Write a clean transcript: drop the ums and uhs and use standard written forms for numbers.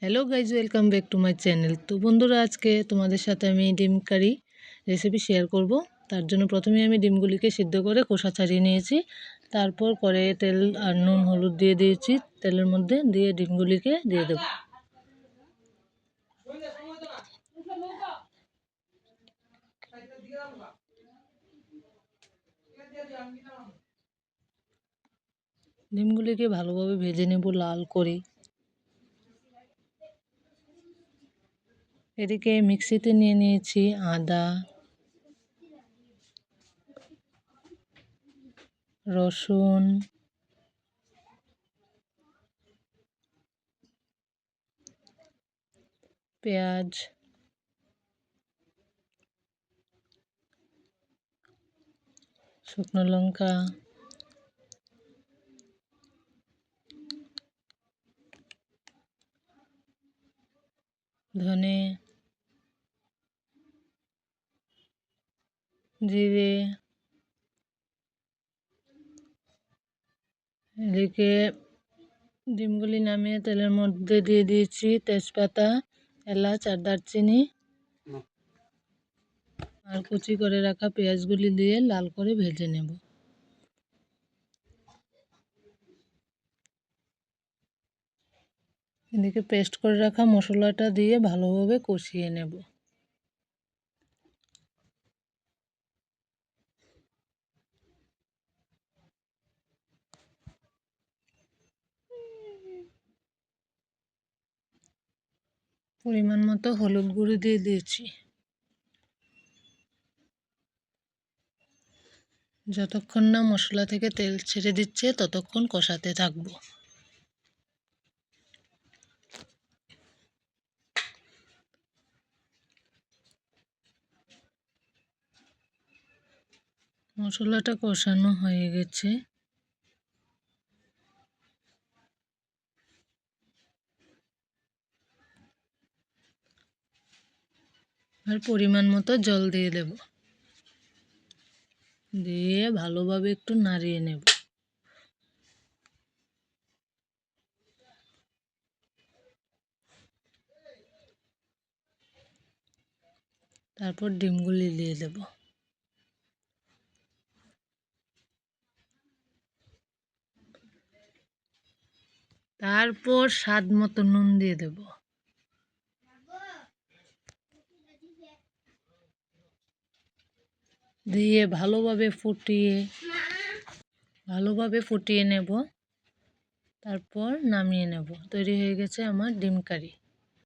Hello guys, welcome back to my channel. তো বন্ধুরা, আজকে তোমাদের সাথে আমি ডিম কারি রেসিপি শেয়ার করব। তার জন্য প্রথমে আমি ডিমগুলিকে সিদ্ধ করে খোসা ছাড়িয়ে নিয়েছি। তারপর কড়াইয়ে তেল আর নুন হলুদ দিয়ে দিয়েছি। তেলের মধ্যে দিয়ে ডিমগুলিকে দিয়ে দেব। ডিমগুলিকে ভালোভাবে ভেজে নেব লাল করে। এদিকে মিক্সিতে নিয়ে নিয়েছি আদা, রসুন, পেঁয়াজ, শুকনো লঙ্কা, ধনে, জিরে, এদিকে ডিমগুলি নামিয়ে তেলের মধ্যে দিয়ে দিয়েছি তেজপাতা, এলাচ আর দারচিনি, আর কুচি করে রাখা পেঁয়াজগুলি দিয়ে লাল করে ভেজে নেব। এদিকে পেস্ট করে রাখা মশলাটা দিয়ে ভালোভাবে কষিয়ে নেব। পরিমাণ মতো হলুদ গুঁড়ো দিয়ে দিয়েছি। যতক্ষণ না মশলা থেকে তেল ছেড়ে দিচ্ছে ততক্ষণ কষাতে থাকবো। মশলাটা কষানো হয়ে গেছে। আর পরিমাণ মতো জল দিয়ে দেব, দিয়ে ভালোভাবে একটু নাড়িয়ে নেব। তারপর ডিমগুলি দিয়ে দেব। তারপর স্বাদ মতো নুন দিয়ে দেব। দিয়ে ভালোভাবে ফুটিয়ে নেব। তারপর নামিয়ে নেব। তৈরি হয়ে গেছে আমার ডিম কারি।